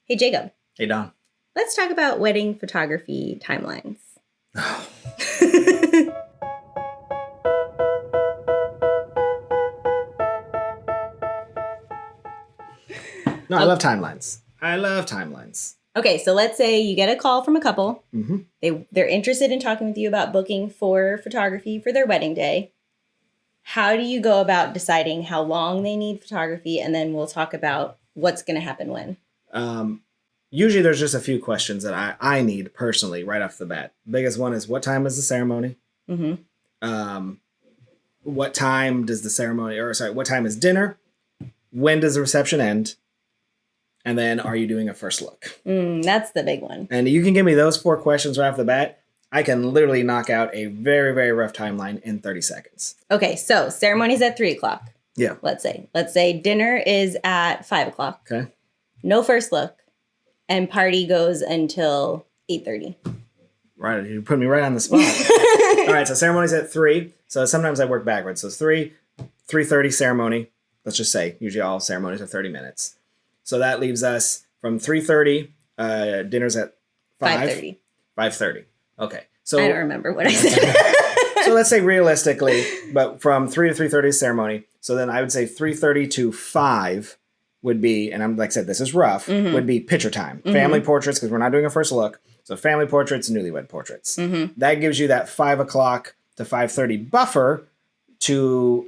Hey, Jacob. Hey, Don. Let's talk about wedding photography timelines. No, I love timelines. Okay, so let's say you get a call from a couple. Mm-hmm. They're interested in talking with you about booking for photography for their wedding day. How do you go about deciding how long they need photography? And then we'll talk about what's going to happen when. Usually there's just a few questions that I need personally right off the bat. The biggest one is, what time is the ceremony? Mm-hmm. What time does what time is dinner? When does the reception end? And then, are you doing a first look? That's the big one. And you can give me those 4 questions right off the bat. I can literally knock out a very, very rough timeline in 30 seconds. Okay, so ceremony's at 3 o'clock. Yeah. Let's say dinner is at 5 o'clock. Okay. No first look. And party goes until 8:30. Right, you put me right on the spot. All right, so ceremony's at 3. So sometimes I work backwards. So it's 3:30 ceremony. Let's just say usually all ceremonies are 30 minutes. So that leaves us from 3:30. Dinner's at 5:30. 5:30. Okay. So I don't remember what I said. So let's say realistically, but from 3 to 3:30 ceremony. So then I would say 3:30 to 5 would be, and I'm like I said, this is rough, would be picture time. Mm-hmm. Family portraits, because we're not doing a first look. So family portraits, newlywed portraits. Mm-hmm. That gives you that 5 o'clock to 5:30 buffer to,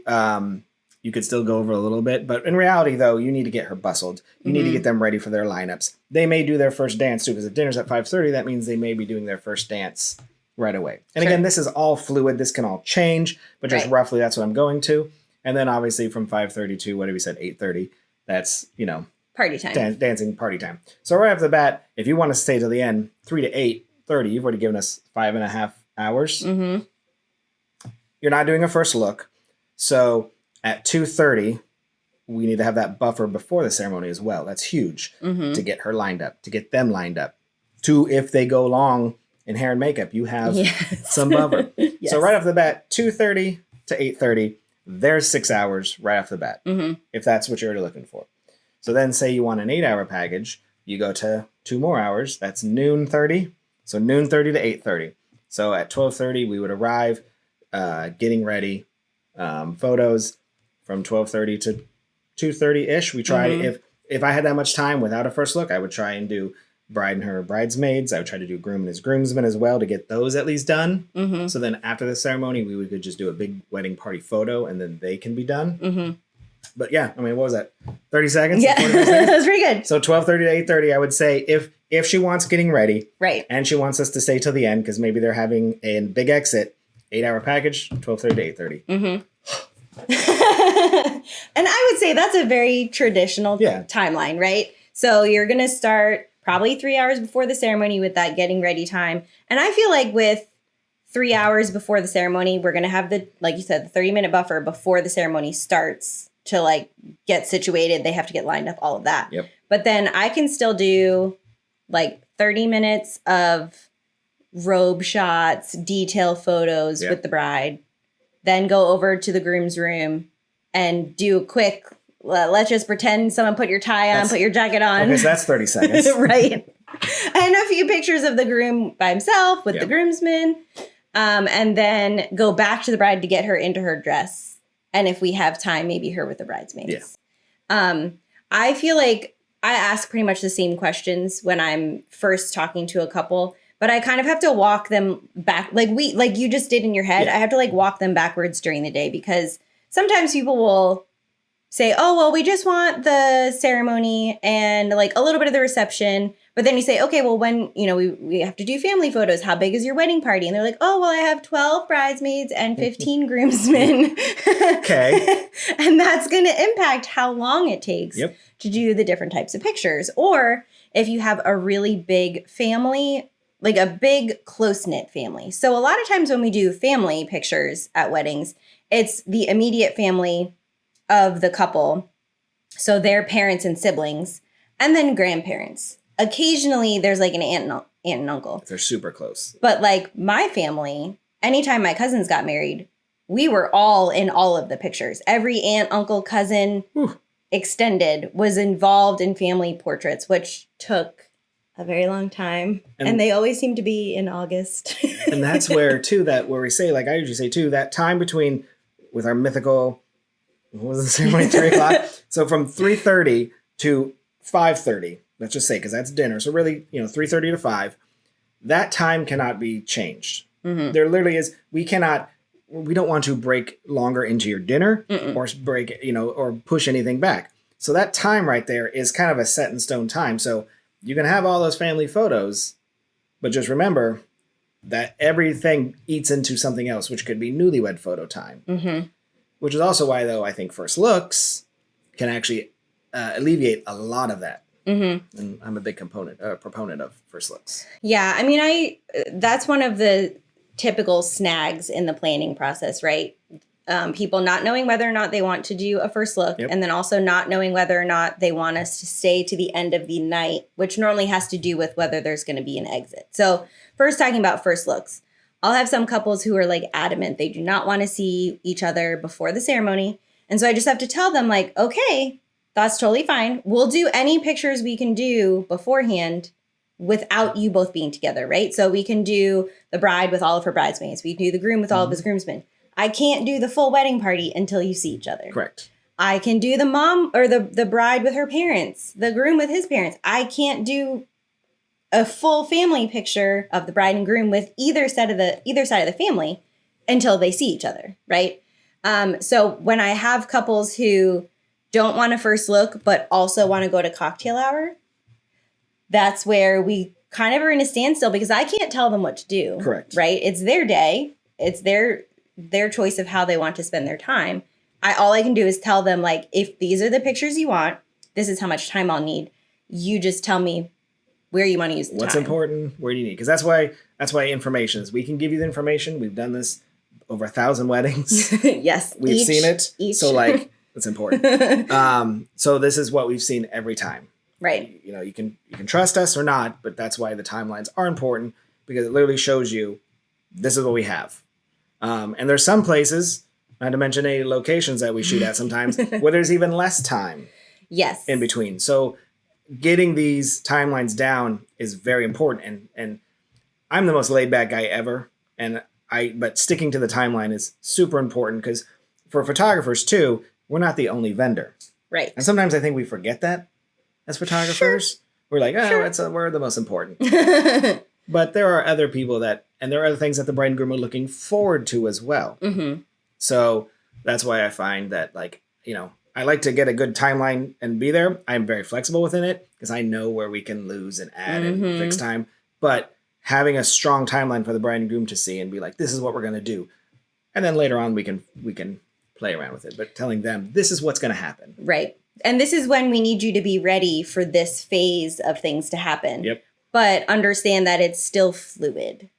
you could still go over a little bit. But in reality, though, you need to get her bustled. You need to get them ready for their lineups. They may do their first dance, too, because if dinner's at 5:30, that means they may be doing their first dance right away. And again, this is all fluid. This can all change, but just roughly that's what I'm going to. And then obviously from 5:30 to, what have we said, 8:30, that's, party time. Dancing party time. So right off the bat, if you want to stay till the end, 3 to 8:30, you've already given us 5.5 hours. Mm-hmm. You're not doing a first look. So at 2:30, we need to have that buffer before the ceremony as well. That's huge to get her lined up, to get them lined up. If they go long in hair and makeup, you have some buffer. Yes. So right off the bat, 2:30 to 8:30, there's 6 hours right off the bat, if that's what you're looking for. So then say you want an 8-hour package, you go to 2 more hours. That's noon 30. So noon 30 to 8:30. So at 12:30, we would arrive, getting ready, photos from 12:30 to 2:30-ish. We try, if I had that much time without a first look, I would try and do bride and her bridesmaids. I would try to do groom and his groomsmen as well to get those at least done. Mm-hmm. So then after the ceremony, we could just do a big wedding party photo and then they can be done. Mm-hmm. But yeah, I mean, what was that? 30 seconds? Yeah, that was pretty good. So 12:30 to 8:30, I would say if she wants getting ready, right, and she wants us to stay till the end because maybe they're having a big exit, 8-hour package, 12:30 to 8:30. Mm-hmm. And I would say that's a very traditional timeline, right? So you're going to start probably 3 hours before the ceremony with that getting ready time. And I feel like with 3 hours before the ceremony, we're going to have like you said, the 30-minute buffer before the ceremony starts to get situated. They have to get lined up, all of that. Yep. But then I can still do 30 minutes of robe shots, detail photos with the bride, then go over to the groom's room and do a quick, let's just pretend someone put your tie on, put your jacket on. Okay, so that's 30 seconds. Right. And a few pictures of the groom by himself with the groomsmen. And then go back to the bride to get her into her dress. And if we have time, maybe her with the bridesmaids. Yeah. I feel like I ask pretty much the same questions when I'm first talking to a couple, but I kind of have to walk them back like you just did in your head. Yeah. I have to walk them backwards during the day because sometimes people will say, oh, well, we just want the ceremony and a little bit of the reception. But then you say, okay, well, when, we have to do family photos. How big is your wedding party? And they're like, oh, well, I have 12 bridesmaids and 15 groomsmen. Okay. And that's going to impact how long it takes to do the different types of pictures. Or if you have a really big family, a big close-knit family. So a lot of times when we do family pictures at weddings, it's the immediate family of the couple. So their parents and siblings, and then grandparents. Occasionally, there's an aunt and uncle. They're super close. But my family, anytime my cousins got married, we were all in all of the pictures. Every aunt, uncle, cousin, extended was involved in family portraits, which took a very long time. And they always seem to be in August. And that's where, too, where we say, like I usually say, too, that time between with our mythical, what was the ceremony, 3 o'clock? So from 3:30 to 5:30, let's just say, because that's dinner. So really, 3:30 to 5, that time cannot be changed. Mm-hmm. There literally is, we don't want to break longer into your dinner or break, or push anything back. So that time right there is kind of a set in stone time. So you can have all those family photos, but just remember that everything eats into something else, which could be newlywed photo time. Mm-hmm. Which is also why, though, I think first looks can actually alleviate a lot of that. Mm-hmm. And I'm a big proponent of first looks. Yeah, I mean, that's one of the typical snags in the planning process, right? People not knowing whether or not they want to do a first look, and then also not knowing whether or not they want us to stay to the end of the night, which normally has to do with whether there's going to be an exit. So first, talking about first looks. I'll have some couples who are like adamant they do not want to see each other before the ceremony. And so I just have to tell them, like, okay, that's totally fine. We'll do any pictures we can do beforehand without you both being together, right? So we can do the bride with all of her bridesmaids. We can do the groom with all of his groomsmen. I can't do the full wedding party until you see each other. Correct. I can do the mom or the bride with her parents, the groom with his parents. I can't do a full family picture of the bride and groom with either side of the family until they see each other, right? So when I have couples who don't want a first look but also want to go to cocktail hour, that's where we kind of are in a standstill because I can't tell them what to do. Correct. Right? It's their day. It's their choice of how they want to spend their time. All I can do is tell them, like, if these are the pictures you want, this is how much time I'll need. You just tell me where you want to use the What's time. important, where do you need? Because that's why information is. We can give you the information. We've done this over 1,000 weddings. Yes. We've seen it. Each. So, like, it's important. So this is what we've seen every time. Right. You can trust us or not, but that's why the timelines are important because it literally shows you this is what we have. And there's some places, not to mention any locations that we shoot at sometimes, where there's even less time. Yes. In between. So getting these timelines down is very important. And I'm the most laid back guy ever. But sticking to the timeline is super important because for photographers too, we're not the only vendor. Right. And sometimes I think we forget that as photographers. Sure. We're like, we're the most important. But there are other people and there are other things that the bride and groom are looking forward to as well. Mm-hmm. So that's why I find that, like, I like to get a good timeline and be there. I'm very flexible within it because I know where we can lose and add and fix time. But having a strong timeline for the bride and groom to see and be like, this is what we're going to do. And then later on we can play around with it. But telling them this is what's going to happen. Right. And this is when we need you to be ready for this phase of things to happen. Yep. But understand that it's still fluid.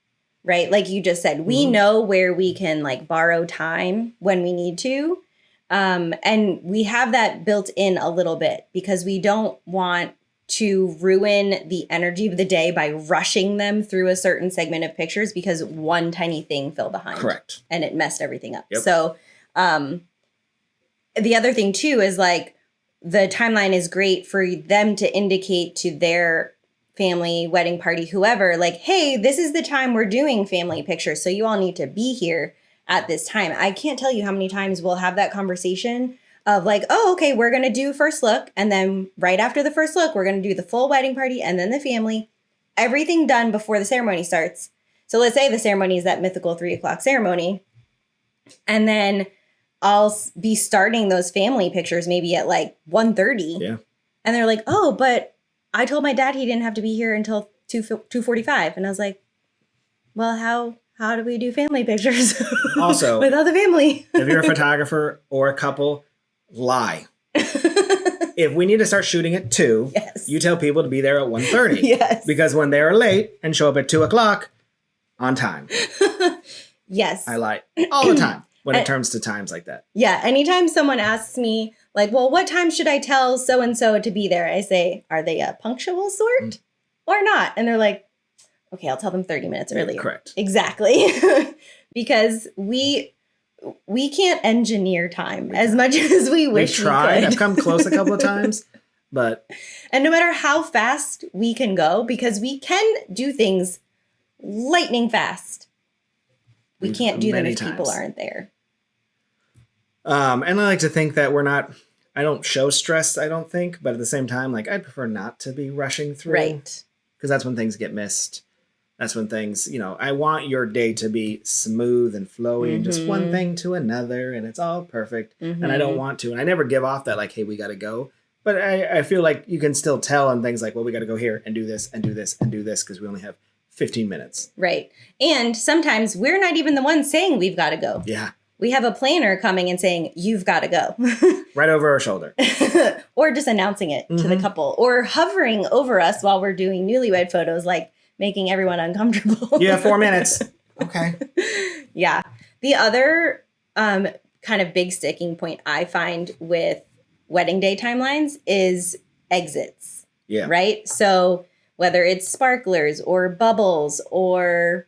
Right? Like you just said, we know where we can, like, borrow time when we need to. And we have that built in a little bit because we don't want to ruin the energy of the day by rushing them through a certain segment of pictures because one tiny thing fell behind. Correct. And it messed everything up. Yep. So the other thing too is, like, the timeline is great for them to indicate to their family, wedding party, whoever, like, hey, this is the time we're doing family pictures. So you all need to be here at this time. I can't tell you how many times we'll have that conversation of, like, oh, okay, we're going to do first look. And then right after the first look, we're going to do the full wedding party and then the family. Everything done before the ceremony starts. So let's say the ceremony is that mythical 3 o'clock ceremony. And then I'll be starting those family pictures maybe at like 1:30. Yeah. And they're like, oh, but I told my dad he didn't have to be here until 2:45. And I was like, well, how do we do family pictures? Also, without the family? If you're a photographer or a couple, lie. If we need to start shooting at 2, yes, you tell people to be there at 1:30. Yes. Because when they're late and show up at 2 o'clock, on time. Yes. I lie all the time when it comes to times like that. Yeah. Anytime someone asks me, like, well, what time should I tell so-and-so to be there? I say, are they a punctual sort or not? And they're like, okay, I'll tell them 30 minutes earlier. Correct. Exactly. Because we can't engineer time as much as we wish we tried. could. I've come close a couple of times, but and no matter how fast we can go, because we can do things lightning fast, we can't do them if people aren't there. And I like to think that I don't show stress, I don't think, but at the same time, like I prefer not to be rushing through. Right. Because that's when things get missed. That's when things, I want your day to be smooth and flowy and just one thing to another and it's all perfect. And I don't want to. And I never give off that like, hey, we got to go. But I feel like you can still tell on things like, well, we got to go here and do this and do this and do this because we only have 15 minutes. Right. And sometimes we're not even the ones saying we've got to go. Yeah. We have a planner coming and saying, you've got to go. Right over our shoulder. Or just announcing it to the couple. Or hovering over us while we're doing newlywed photos, like making everyone uncomfortable. You have 4 minutes. Okay. Yeah. The other kind of big sticking point I find with wedding day timelines is exits. Yeah. Right? So whether it's sparklers or bubbles or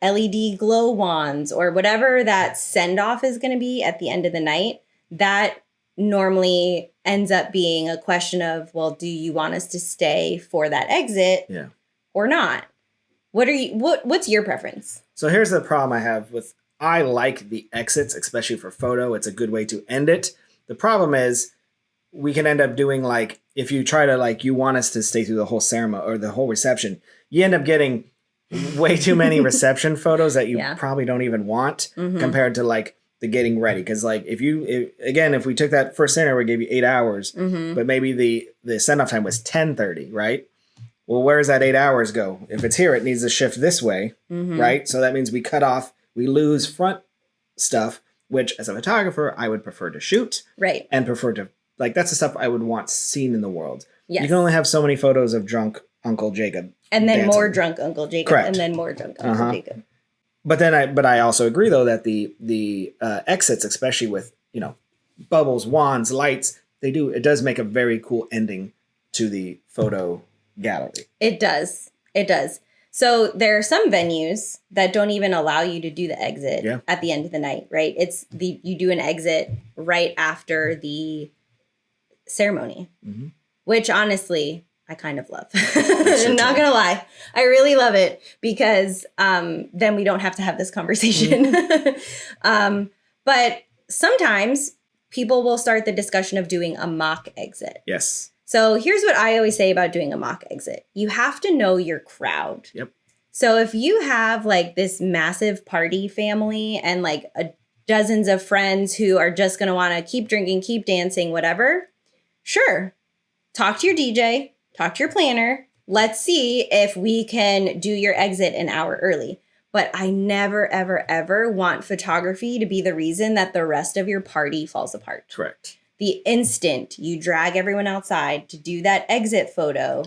LED glow wands or whatever that send off is going to be at the end of the night, that normally ends up being a question of, well, do you want us to stay for that exit or not? What's your preference? So here's the problem I have with, I like the exits, especially for photo. It's a good way to end it. The problem is we can end up doing like, if you try to like, you want us to stay through the whole ceremony or the whole reception, you end up getting way too many reception photos that you probably don't even want compared to like the getting ready. Because like if we took that first dinner, we gave you 8 hours, but maybe the send off time was 10:30, right? Well, where does that 8 hours go? If it's here, it needs to shift this way, right? So that means we lose front stuff, which as a photographer, I would prefer to shoot. Right. And prefer to, like, that's the stuff I would want seen in the world. Yes. You can only have so many photos of drunk Uncle Jacob. And then dancing. more drunk Uncle Jacob. Correct. And then more drunk Uncle Jacob. But I also agree though that the exits, especially with, bubbles, wands, lights, it does make a very cool ending to the photo gallery. It does. So there are some venues that don't even allow you to do the exit at the end of the night, right? You do an exit right after the ceremony, which honestly, I kind of love. I'm not going to lie. I really love it because then we don't have to have this conversation. But sometimes people will start the discussion of doing a mock exit. Yes. So here's what I always say about doing a mock exit. You have to know your crowd. Yep. So if you have like this massive party family and like dozens of friends who are just going to want to keep drinking, keep dancing, whatever, sure. Talk to your DJ. Talk to your planner. Let's see if we can do your exit an hour early. But I never, ever, ever want photography to be the reason that the rest of your party falls apart. Correct. The instant you drag everyone outside to do that exit photo,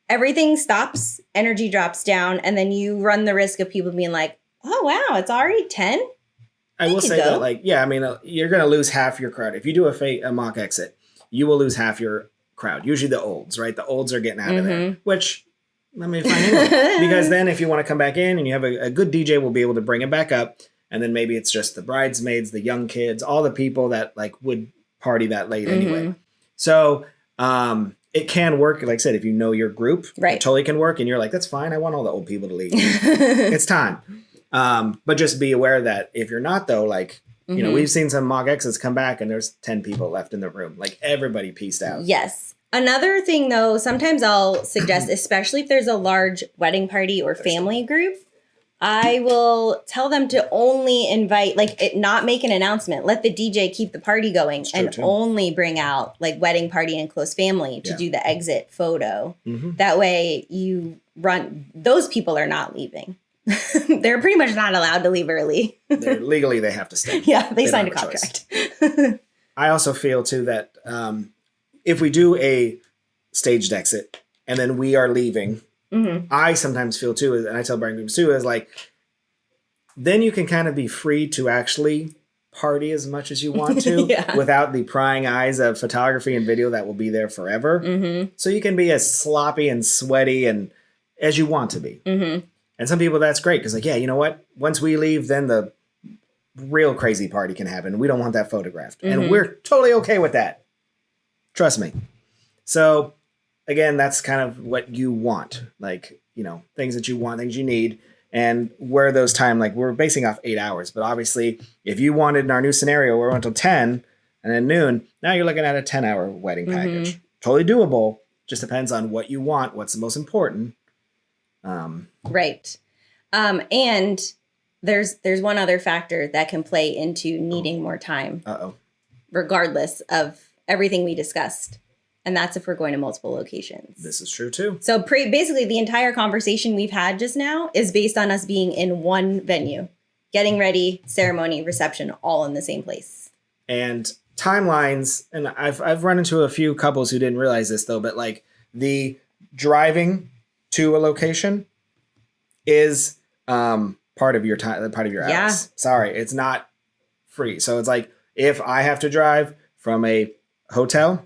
everything stops, energy drops down, and then you run the risk of people being like, oh, wow, it's already 10? I will say that, like, you're going to lose half your crowd. If you do a mock exit, you will lose half your crowd. Usually the olds, right? The olds are getting out of there, which let me find anyway. Because then if you want to come back in and you have a good DJ, will be able to bring it back up. And then maybe it's just the bridesmaids, the young kids, all the people that like would party that late anyway. So it can work. Like I said, if you know your group, it totally can work. And you're like, that's fine. I want all the old people to leave. It's time. But just be aware that if you're not though, like, we've seen some mock exits come back and there's 10 people left in the room. Like everybody pieced out. Yes. Another thing though, sometimes I'll suggest, especially if there's a large wedding party or family group, I will tell them to only invite, not make an announcement. Let the DJ keep the party going and only bring out like wedding party and close family to do the exit photo. That way those people are not leaving. They're pretty much not allowed to leave early. Legally, they have to stay. Yeah, they signed a contract. I also feel too that if we do a staged exit and then we are leaving, I sometimes feel too, and I tell bride groups too, is like, then you can kind of be free to actually party as much as you want to without the prying eyes of photography and video that will be there forever. So you can be as sloppy and sweaty and as you want to be. And some people, that's great because like, yeah, you know what? Once we leave, then the real crazy party can happen. We don't want that photographed. Mm-hmm. And we're totally okay with that. Trust me. So again, that's kind of what you want. Like, things that you want, things you need. And where those time, like we're basing off 8 hours. But obviously, if you wanted in our new scenario where we went until 10 and then noon, now you're looking at a 10-hour wedding package. Mm-hmm. Totally doable. Just depends on what you want, what's the most important. Right. And there's one other factor that can play into needing more time. Regardless of everything we discussed. And that's if we're going to multiple locations. This is true too. So basically the entire conversation we've had just now is based on us being in one venue, getting ready, ceremony, reception, all in the same place. And timelines, and I've run into a few couples who didn't realize this though, but like the driving to a location is part of your time, part of your hours. Sorry, it's not free. So it's like if I have to drive from a hotel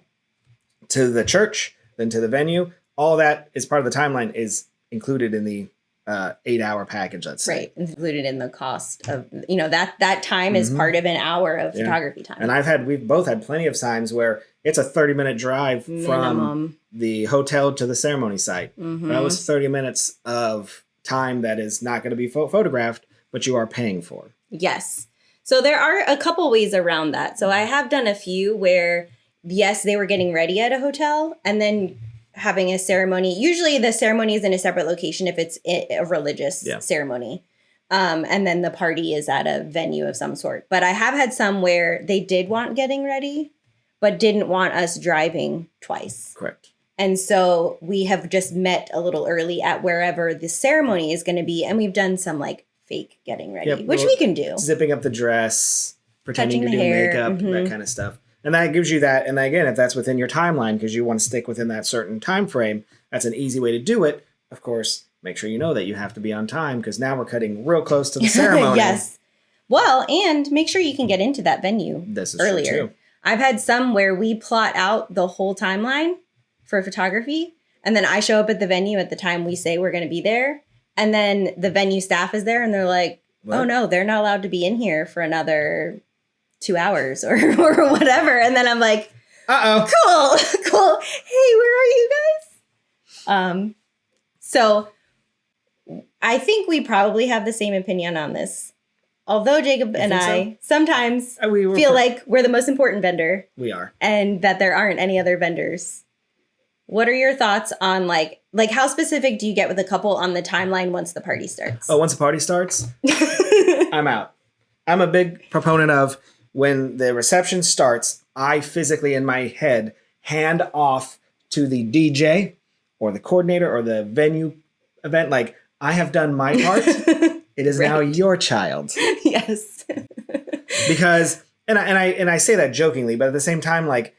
to the church, then to the venue, all that is part of the timeline is included in the 8-hour package, let's say. Right, included in the cost of, that time is part of an hour of photography time. And we've both had plenty of times where it's a 30-minute drive from the hotel to the ceremony site. Mm-hmm. That was 30 minutes of time that is not going to be photographed, but you are paying for. Yes. So there are a couple ways around that. So I have done a few where, yes, they were getting ready at a hotel and then having a ceremony. Usually the ceremony is in a separate location if it's a religious ceremony. And then the party is at a venue of some sort. But I have had some where they did want getting ready, but didn't want us driving twice. Correct. And so we have just met a little early at wherever the ceremony is going to be. And we've done some like fake getting ready, which we can do. Zipping up the dress, pretending Touching to the do hair, makeup, that kind of stuff. And that gives you that. And again, if that's within your timeline, because you want to stick within that certain time frame, that's an easy way to do it. Of course, make sure you know that you have to be on time because now we're cutting real close to the ceremony. Yes. Well, and make sure you can get into that venue earlier. True too. I've had some where we plot out the whole timeline for photography, and then I show up at the venue at the time we say we're going to be there, and then the venue staff is there, and they're like, "Oh no, they're not allowed to be in here for another 2 hours or whatever." And then I'm like, cool. Hey, where are you guys? So I think we probably have the same opinion on this. Although Jacob and I sometimes feel like we're the most important vendor. We are. And that there aren't any other vendors. What are your thoughts on like how specific do you get with a couple on the timeline once the party starts? Oh, once the party starts, I'm out. I'm a big proponent of when the reception starts, I physically in my head hand off to the DJ or the coordinator or the venue event. Like, I have done my part. It is now your child. Yes. Because, and I say that jokingly, but at the same time, like,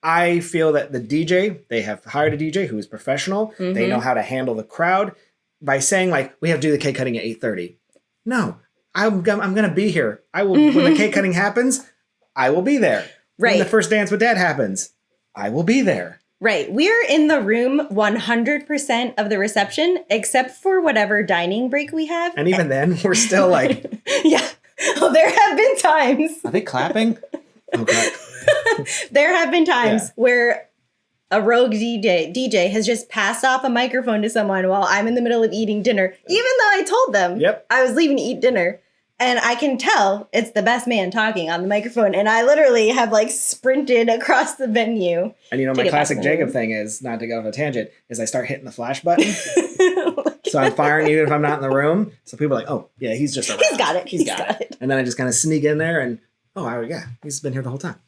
I feel that the DJ, they have hired a DJ who is professional. Mm-hmm. They know how to handle the crowd. By saying, like, we have to do the cake cutting at 8:30. No, I'm going to be here. I will, when the cake cutting happens, I will be there. Right. When the first dance with dad happens, I will be there. Right. We're in the room 100% of the reception, except for whatever dining break we have. And even then, we're still like... Yeah. Well, there have been times... Are they clapping? Oh, God. There have been times where a rogue DJ has just passed off a microphone to someone while I'm in the middle of eating dinner, even though I told them I was leaving to eat dinner. And I can tell it's the best man talking on the microphone. And I literally have like sprinted across the venue. And you know, my classic Jacob thing is, not to go off a tangent, is I start hitting the flash button. So I'm firing even if I'm not in the room. So people are like, oh, yeah, he's just around. He's got it. He's got it. And then I just kind of sneak in there and, he's been here the whole time.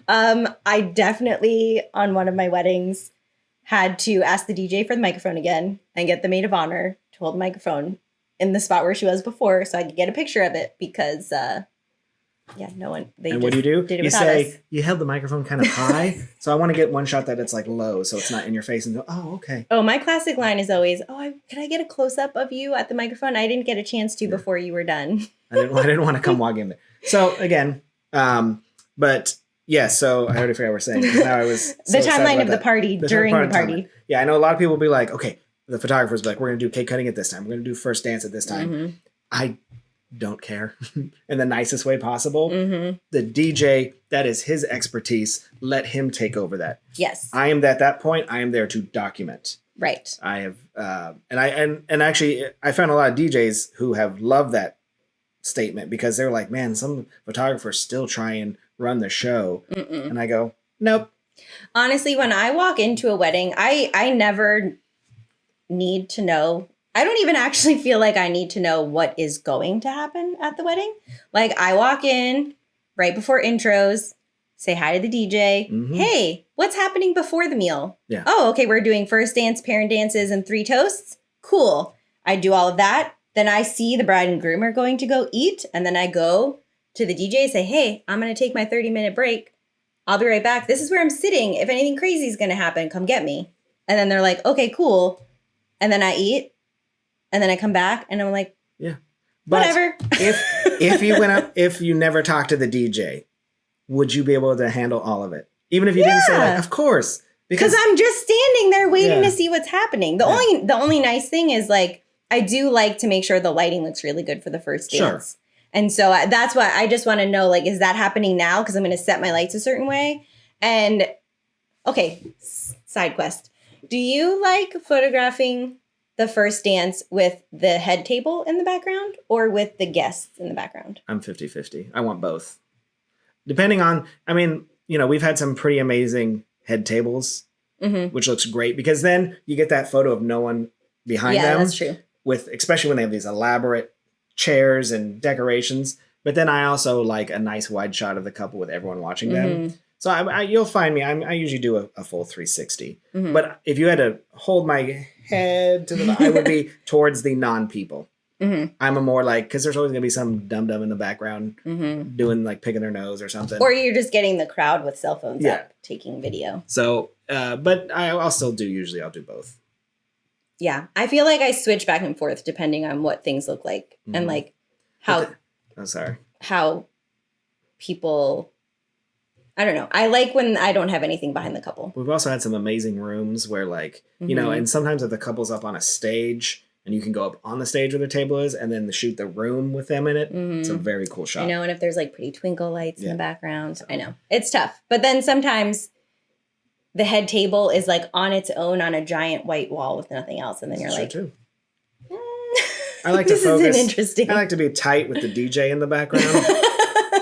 I definitely, on one of my weddings, had to ask the DJ for the microphone again and get the maid of honor to hold the microphone in the spot where she was before so I could get a picture of it because, no one, they and just what do? Did it you say, us. You held the microphone kind of high, so I want to get one shot that it's like low so it's not in your face and go, oh, okay. Oh, my classic line is always, can I get a close-up of you at the microphone? I didn't get a chance to before you were done. I didn't want to come walk in there. So, again, but... Yeah, so I already forgot what we're saying. Now I was the timeline of the party during the party. Timeline. Yeah, I know a lot of people will be like, okay, the photographers be like, we're going to do cake cutting at this time. We're going to do first dance at this time. Mm-hmm. don't care in the nicest way possible. Mm-hmm. The DJ, that is his expertise. Let him take over that. Yes. I am at that point. I am there to document. Right. I have, and actually, I found a lot of DJs who have loved that statement because they're like, man, some photographers still try and run the show, and I go, nope. Honestly, when I walk into a wedding, I never need to know. I don't even actually feel like I need to know what is going to happen at the wedding. Like, I walk in right before intros, say hi to the DJ. Mhm. Hey, what's happening before the meal? Yeah. Oh, okay, we're doing first dance, parent dances, and 3 toasts. Cool. I do all of that. Then I see the bride and groom are going to go eat. And then I go to the DJ and say, hey, I'm going to take my 30-minute break. I'll be right back. This is where I'm sitting. If anything crazy is going to happen, come get me. And then they're like, okay, cool. And then I eat. And then I come back and I'm like, yeah, but whatever. if you went up, if you never talked to the DJ, would you be able to handle all of it? Even if you didn't say that, of course. Because I'm just standing there waiting Yeah. to see what's happening. The only nice thing is, like, I do like to make sure the lighting looks really good for the first dance. Sure. And so that's why I just want to know, like, is that happening now? Because I'm going to set my lights a certain way. And, okay, side quest. Do you like photographing the first dance with the head table in the background or with the guests in the background? I'm 50-50. I want both. Depending on, I mean, you know, we've had some pretty amazing head tables, which looks great because then you get that photo of no one behind them. Yeah, that's true. With, especially when they have these elaborate chairs and decorations. But then I also like a nice wide shot of the couple with everyone watching them. So you'll find me. I usually do a full 360. But if you had to hold my head to the, I would be towards the non-people. I'm a more like, because there's always gonna be some dum dum in the background doing like picking their nose or something. Or you're just getting the crowd with cell phones Yeah. up taking video. So, but I'll still do. Usually, I'll do both. Yeah, I feel like I switch back and forth depending on what things look like and like how Oh, sorry. how people. I don't know. I like when I don't have anything behind the couple. We've also had some amazing rooms where, like, you know, and sometimes if the couple's up on a stage and you can go up on the stage where the table is and then shoot the room with them in it. It's a very cool shot. I know, and if there's like pretty twinkle lights in the background, I know it's tough. But then sometimes the head table is like on its own on a giant white wall with nothing else, and then you're like, too. I like to this focus. isn't interesting. I like to be tight with the DJ in the background.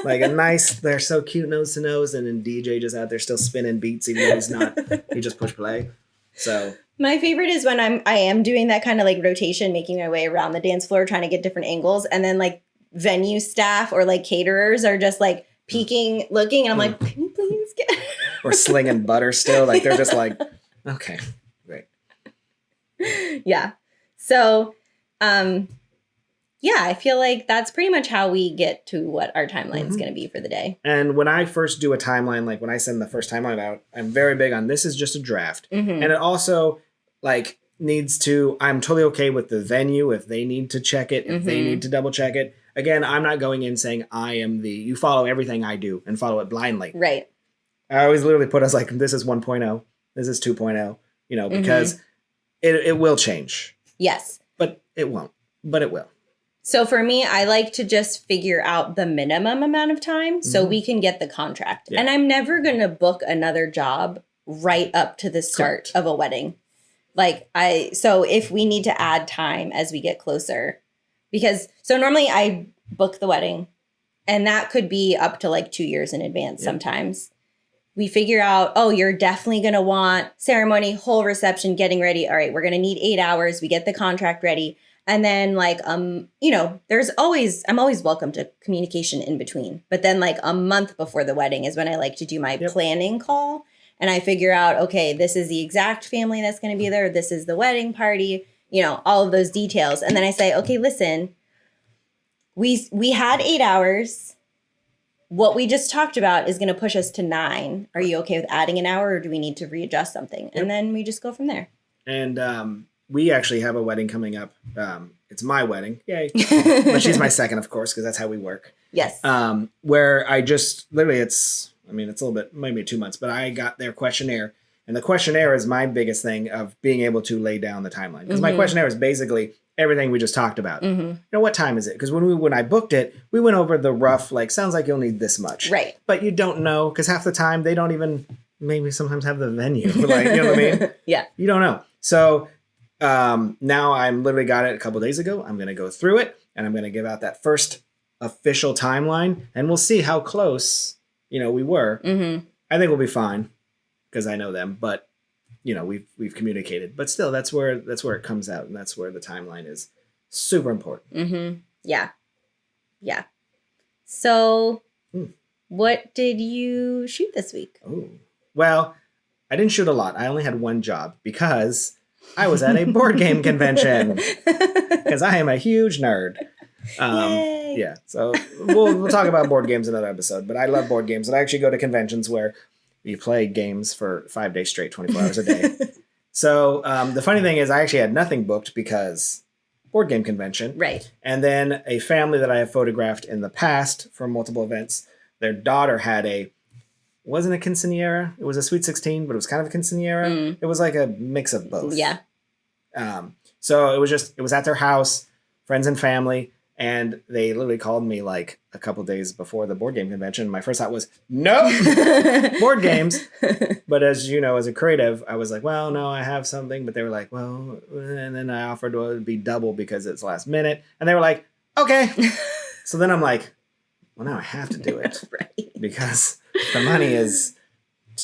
Like a nice, they're so cute nose to nose, and then DJ just out there still spinning beats, even though he's not. He just push play. So my favorite is when I am doing that kind of like rotation, making my way around the dance floor, trying to get different angles, and then like venue staff or like caterers are just like peeking, looking, and I'm like, can you please get? Or slinging butter still, like they're just like, okay, great. Yeah. So, yeah, I feel like that's pretty much how we get to what our timeline is going to be for the day. And when I first do a timeline, like when I send the first timeline out, I'm very big on this is just a draft. And it also like needs to, I'm totally okay with the venue if they need to check it, if they need to double check it. Again, I'm not going in saying you follow everything I do and follow it blindly. Right. I always literally put us like, this is 1.0, this is 2.0, you know, because it will change. Yes. But it won't. But it will. So for me, I like to just figure out the minimum amount of time so we can get the contract. Yeah. And I'm never going to book another job right up to the start of a wedding. Like so if we need to add time as we get closer, so normally I book the wedding and that could be up to like 2 years in advance sometimes. We figure out, oh, you're definitely going to want ceremony, whole reception, getting ready. All right, we're going to need 8 hours. We get the contract ready. And then like, you know, I'm always welcome to communication in between. But then like a month before the wedding is when I like to do my planning call. And I figure out, okay, this is the exact family that's going to be there. This is the wedding party, you know, all of those details. And then I say, okay, listen, we had 8 hours. What we just talked about is going to push us to 9. Are you okay with adding an hour or do we need to readjust something? And then we just go from there. And we actually have a wedding coming up. It's my wedding. Yay. But she's my second, of course, because that's how we work. Yes. Where I just literally it's a little bit, maybe 2 months, but I got their questionnaire. And the questionnaire is my biggest thing of being able to lay down the timeline. Because my questionnaire is basically everything we just talked about. Mm-hmm. You know, what time is it? Because when I booked it, we went over the rough, like, sounds like you'll need this much. Right. But you don't know, because half the time they don't even maybe sometimes have the venue. Like, you know what I mean? Yeah. You don't know. So now I'm literally got it a couple days ago. I'm going to go through it, and I'm going to give out that first official timeline, and we'll see how close, you know, we were. Mm-hmm. I think we'll be fine because I know them, but you know, we've communicated. But still, that's where it comes out, and that's where the timeline is super important. Mm-hmm. Yeah. Yeah. So, what did you shoot this week? Oh, well, I didn't shoot a lot. I only had one job because I was at a board game convention because I am a huge nerd. Yay. Yeah, so we'll talk about board games in another episode, but I love board games, and I actually go to conventions where you play games for 5 days straight, 24 hours a day. So the funny thing is I actually had nothing booked because board game convention. Right. And then a family that I have photographed in the past for multiple events, their daughter had wasn't a quinceañera, it was a Sweet 16, but it was kind of a quinceañera. It was like a mix of both. Yeah. So it was at their house, friends and family. And they literally called me like a couple days before the board game convention. My first thought was, no, board games. But as you know, as a creative, I was like, well, no, I have something. But they were like, well, and then I offered to be double because it's last minute. And they were like, okay. So then I'm like, well, now I have to do it. Right. Because the money is,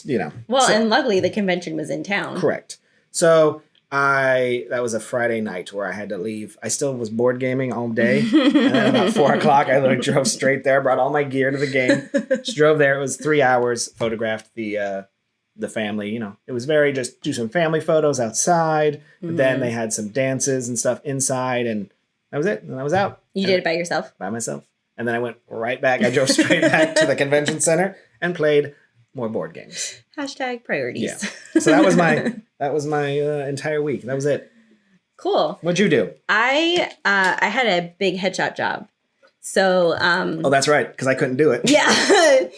you know. Well, and luckily the convention was in town. Correct. So that was a Friday night where I had to leave. I still was board gaming all day. And then about 4 o'clock, I literally drove straight there, brought all my gear to the game. Just drove there. It was 3 hours, photographed the family. You know, it was very just do some family photos outside. Mm-hmm. Then they had some dances and stuff inside. And that was it. And I was out. You did it by yourself? By myself. And then I went right back. I drove straight back to the convention center and played more board games. Hashtag priorities. Yeah. So that was my entire week. That was it. Cool. What'd you do? I had a big headshot job. So oh, that's right, because I couldn't do it. Yeah.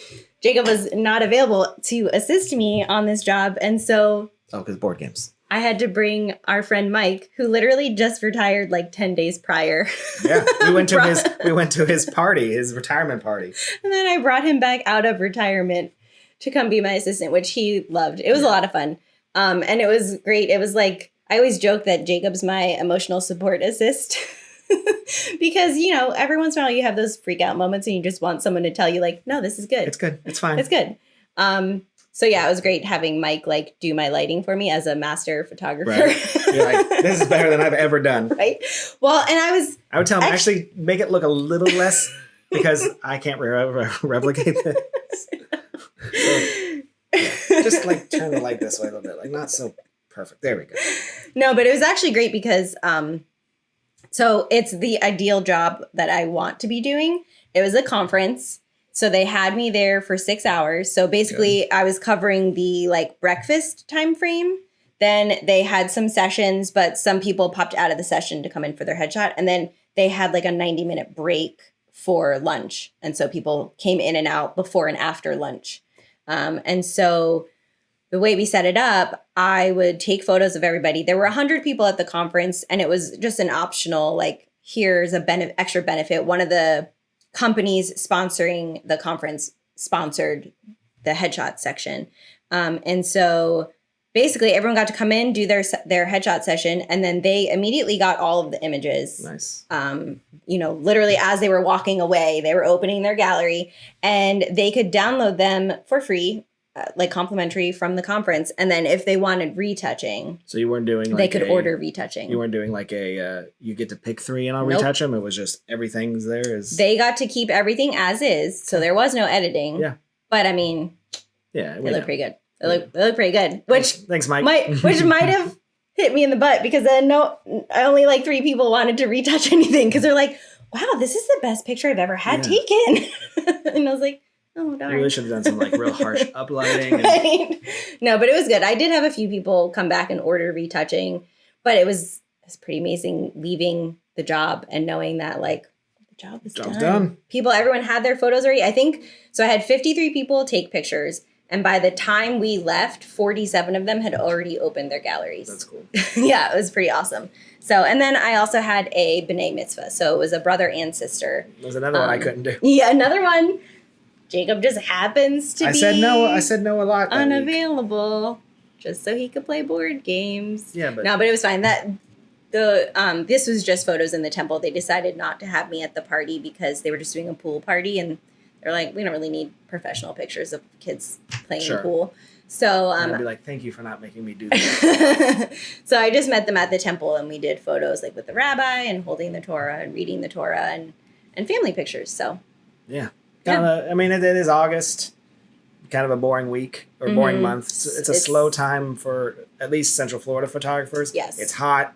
Jacob was not available to assist me on this job, and so because board games. I had to bring our friend Mike, who literally just retired like 10 days prior. Yeah, we went to his party, his retirement party. And then I brought him back out of retirement to come be my assistant, which he loved. It was a lot of fun. And it was great. It was like, I always joke that Jacob's my emotional support assist because, you know, every once in a while you have those freak out moments and you just want someone to tell you like, no, this is good. It's good. It's fine. It's good. So yeah, it was great having Mike like do my lighting for me as a master photographer. Right. You're like, this is better than I've ever done. Right. Well, and I would tell him actually make it look a little less because I can't replicate this. So, just like turn the light this way a little bit, like not so perfect. There we go. No, but it was actually great because so it's the ideal job that I want to be doing. It was a conference. So they had me there for 6 hours. So basically I was covering the like breakfast time frame. Then they had some sessions, but some people popped out of the session to come in for their headshot. And then they had like a 90-minute break for lunch. And so people came in and out before and after lunch. And so the way we set it up, I would take photos of everybody. There were 100 people at the conference, and it was just an optional, like, here's a extra benefit. One of the companies sponsoring the conference sponsored the headshot section. And so basically everyone got to come in, do their headshot session, and then they immediately got all of the images. Nice. You know, literally as they were walking away, they were opening their gallery and they could download them for free, like complimentary from the conference. And then if they wanted retouching, so you weren't doing like they could order retouching. You weren't doing like you get to pick 3 and I'll Nope. retouch them. It was just everything's there. They got to keep everything as is. So there was no editing. Yeah. But I mean, yeah, it looked pretty good. It looked pretty good. Which thanks, Mike. Which might have hit me in the butt because then only like 3 people wanted to retouch anything because they're like, wow, this is the best picture I've ever had taken. And I was like, oh, darn. You really should have done some like real harsh uplighting. Right? No, but it was good. I did have a few people come back and order retouching, but it was pretty amazing leaving the job and knowing that like the job's done. Everyone had their photos already. I think, so I had 53 people take pictures. And by the time we left, 47 of them had already opened their galleries. That's cool. Yeah, it was pretty awesome. So, and then I also had a B'nai Mitzvah. So it was a brother and sister. There's another one I couldn't do. Yeah, another one. Jacob just happens to be I said no a lot. That week. unavailable just so he could play board games. Yeah, but no, but it was fine. This was just photos in the temple. They decided not to have me at the party because they were just doing a pool party, and they're like, we don't really need professional pictures of kids playing in the pool. So I'd be like, thank you for not making me do that. So I just met them at the temple, and we did photos like with the rabbi and holding the Torah and reading the Torah and family pictures. So yeah. I mean, it is August, kind of a boring week or boring month. It's a slow time for at least Central Florida photographers. Yes. It's hot.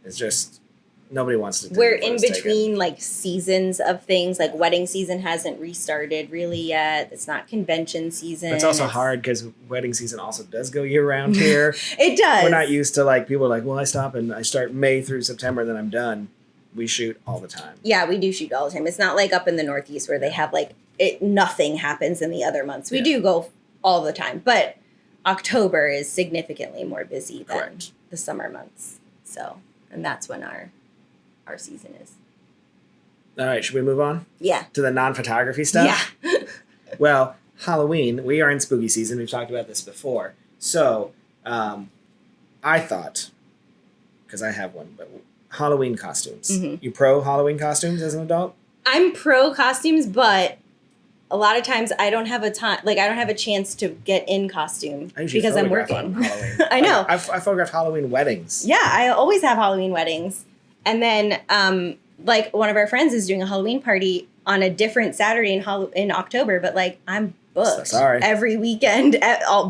It's just nobody wants to do We're in between like seasons of things. Like wedding season hasn't restarted really yet. It's not convention season. It's also hard because wedding season also does go year round here. It does. We're not used to like people are like, well, I stop and I start May through September, then I'm done. We shoot all the time. Yeah, we do shoot all the time. It's not like up in the Northeast where they have like nothing happens in the other months. We do go all the time, but October is significantly more busy than the summer months. So, and that's when our season is. All right, should we move on? Yeah. To the non-photography stuff? Yeah. Well, Halloween, we are in spooky season. We've talked about this before. So, I thought, because I have one, but Halloween costumes. Mm-hmm. You pro Halloween costumes as an adult? I'm pro costumes, but a lot of times I don't have a time, like I don't have a chance to get in costume because I'm working. I know. I photograph Halloween weddings. Yeah, I always have Halloween weddings. And then, like one of our friends is doing a Halloween party on a different Saturday in October, but like I'm booked every weekend,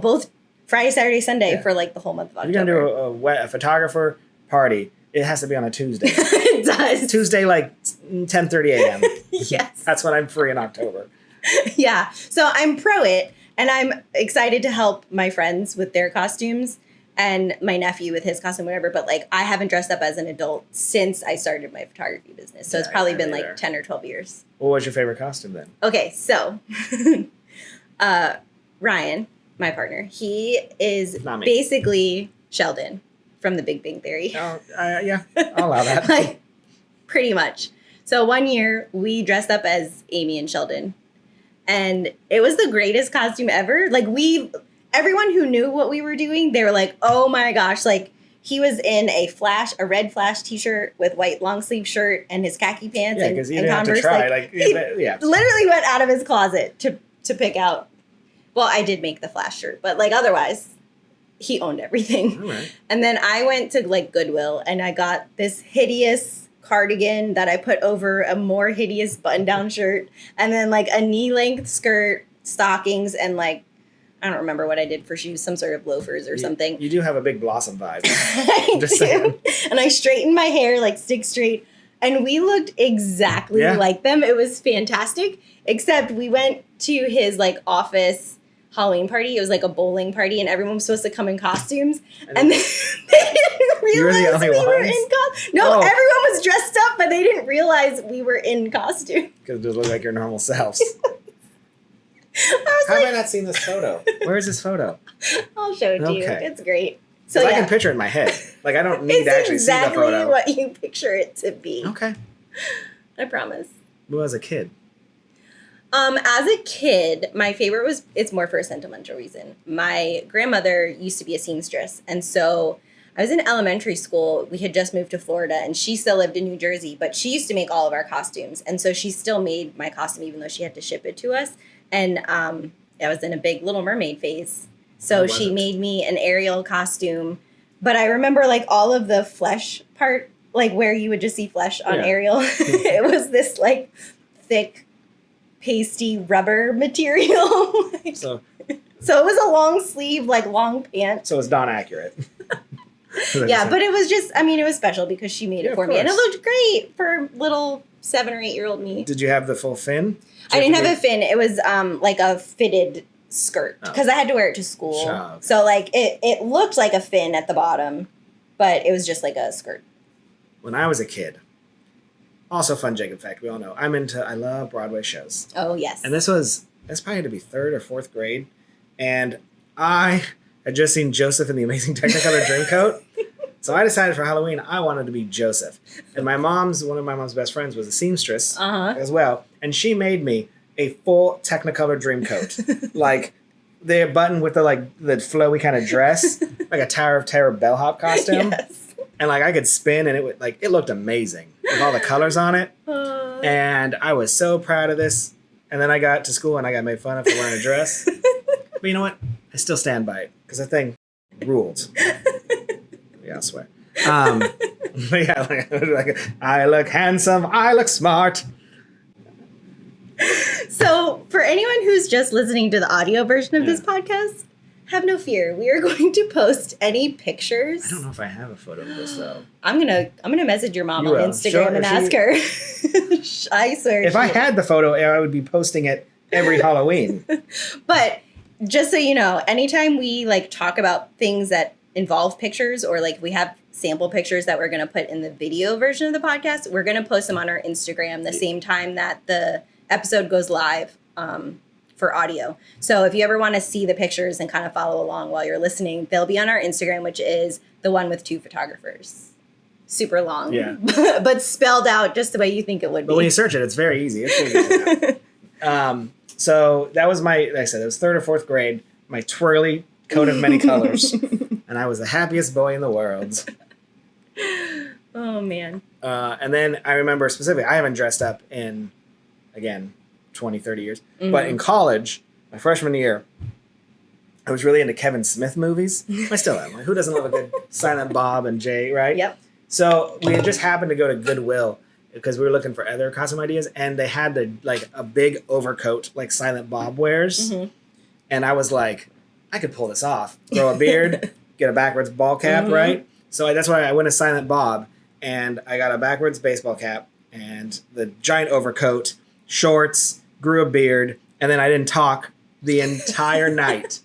both Friday, Saturday, Sunday for like the whole month of October. If you're gonna do a photographer party, it has to be on a Tuesday. It does. Tuesday, like 10:30 a.m. Yes. That's when I'm free in October. Yeah. So I'm pro it, and I'm excited to help my friends with their costumes and my nephew with his costume, whatever. But like, I haven't dressed up as an adult since I started my photography business. So it's probably been like 10 or 12 years. What was your favorite costume then? Okay. So, Ryan, my partner, he is basically Sheldon from The Big Bang Theory. Oh, yeah, I'll allow that. Like, pretty much. So one year we dressed up as Amy and Sheldon, and it was the greatest costume ever. Like everyone who knew what we were doing, they were like, "Oh my gosh!" Like he was in a red Flash t-shirt with white long sleeve shirt and his khaki pants and Converse. He literally went out of his closet to pick out. Well, I did make the Flash shirt, but like otherwise, he owned everything. All right. And then I went to like Goodwill and I got this hideous cardigan that I put over a more hideous button-down shirt, and then like a knee-length skirt, stockings, and like I don't remember what I did for shoes, some sort of loafers or something. You do have a big Blossom vibe. I Just do. saying. And I straightened my hair like stick straight, and we looked exactly like them. It was fantastic, except we went to his like office Halloween party. It was like a bowling party, and everyone was supposed to come in costumes. And they didn't realize we were in costume. No, everyone was dressed up, but they didn't realize we were in costume. Because it does look like your normal selves. How have I not seen this photo? Where is this photo? I'll show it to you. It's great. So I can picture it in my head. Like I don't need to actually see the photo. It's exactly what you picture it to be. Okay. I promise. Well, as a kid. As a kid, my favorite was, it's more for a sentimental reason. My grandmother used to be a seamstress. And so I was in elementary school. We had just moved to Florida and she still lived in New Jersey, but she used to make all of our costumes. And so she still made my costume, even though she had to ship it to us. And I was in a big Little Mermaid phase. So she made me an Ariel costume. But I remember like all of the flesh part, like where you would just see flesh on Ariel. It was this like thick, pasty rubber material. So it was a long sleeve, like long pant. So it's not accurate. Yeah, but it was just, I mean, it was special because she made it for me. And it looked great for little 7 or 8 year old me. Did you have the full fin? I didn't have a fin. It was like a fitted skirt because I had to wear it to school. Sure. So like it looked like a fin at the bottom, but it was just like a skirt. When I was a kid, also fun Jacob fact, we all know, I love Broadway shows. Oh, yes. And this probably had to be 3rd or 4th grade. And I had just seen Joseph in the Amazing Technicolor Dreamcoat. So I decided for Halloween I wanted to be Joseph. And one of my mom's best friends was a seamstress as well. And she made me a full Technicolor Dreamcoat. Like the button with the flowy kind of dress, like a Tower of Terror bellhop costume. Yes. And like I could spin and it looked amazing with all the colors on it. And I was so proud of this. And then I got to school and I got made fun of for wearing a dress. But you know what? I still stand by it because the thing ruled. Yeah, I swear. But yeah, like, I look handsome. I look smart. So for anyone who's just listening to the audio version of this podcast, have no fear. We are going to post any pictures. I don't know if I have a photo of this though. I'm gonna message your mom on Instagram and ask her. I swear. If I had the photo, I would be posting it every Halloween. But just so you know, anytime we like talk about things that involve pictures, or like we have sample pictures that we're gonna put in the video version of the podcast, we're gonna post them on our Instagram the same time that the episode goes live. For audio. So if you ever want to see the pictures and kind of follow along while you're listening, they'll be on our Instagram, which is the one with 2 photographers. Super long, but spelled out just the way you think it would be. But when you search it, it's very easy. It's pretty easy. So that was like I said, it was 3rd or 4th grade, my twirly coat of many colors. And I was the happiest boy in the world. Oh, man. And then I remember specifically, I haven't dressed up in, again, 20, 30 years. But in college, my freshman year, I was really into Kevin Smith movies. I still am. Like, who doesn't love a good Silent Bob and Jay, right? Yep. So we had just happened to go to Goodwill because we were looking for other costume ideas, and they had a big overcoat like Silent Bob wears. And I was like, I could pull this off. Grow a beard, get a backwards ball cap, right? So that's why I went as Silent Bob, and I got a backwards baseball cap and the giant overcoat, shorts, grew a beard, and then I didn't talk the entire night,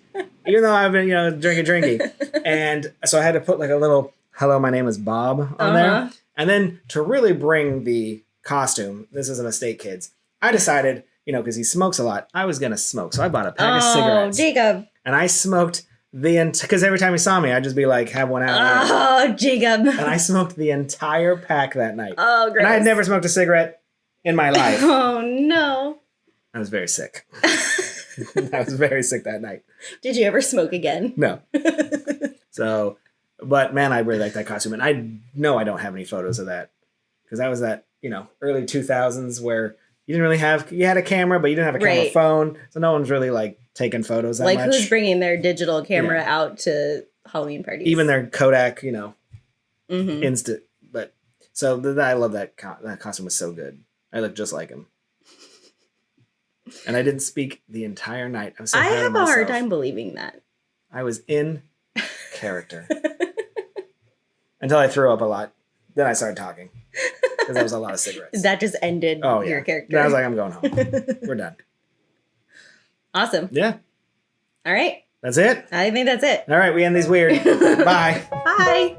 even though I've been, drinking. And so I had to put like a little, hello, my name is Bob on there. And then to really bring the costume, this is a mistake, kids, I decided, because he smokes a lot, I was going to smoke. So I bought a pack of cigarettes. Oh, Jacob. And I smoked because every time he saw me, I'd just be like, have one out. Oh, Jacob. And I smoked the entire pack that night. Oh, gross. And I had never smoked a cigarette in my life. Oh, no. I was very sick. I was very sick that night. Did you ever smoke again? No. So, but man, I really like that costume. And I know I don't have any photos of that. Because that was that, early 2000s where you didn't really you had a camera, but you didn't have a camera phone. So no one's really like taking photos that much. Like who's bringing their digital camera out to Halloween parties? Even their Kodak, instant. But so I love that. That costume was so good. I looked just like him. And I didn't speak the entire night. I was so proud of myself. I have a hard time believing that. I was in character. Until I threw up a lot. Then I started talking. Because that was a lot of cigarettes. That just ended your character. Then I was like, I'm going home. We're done. Awesome. Yeah. All right. That's it? I think that's it. All right, we end these weird. Bye. Bye.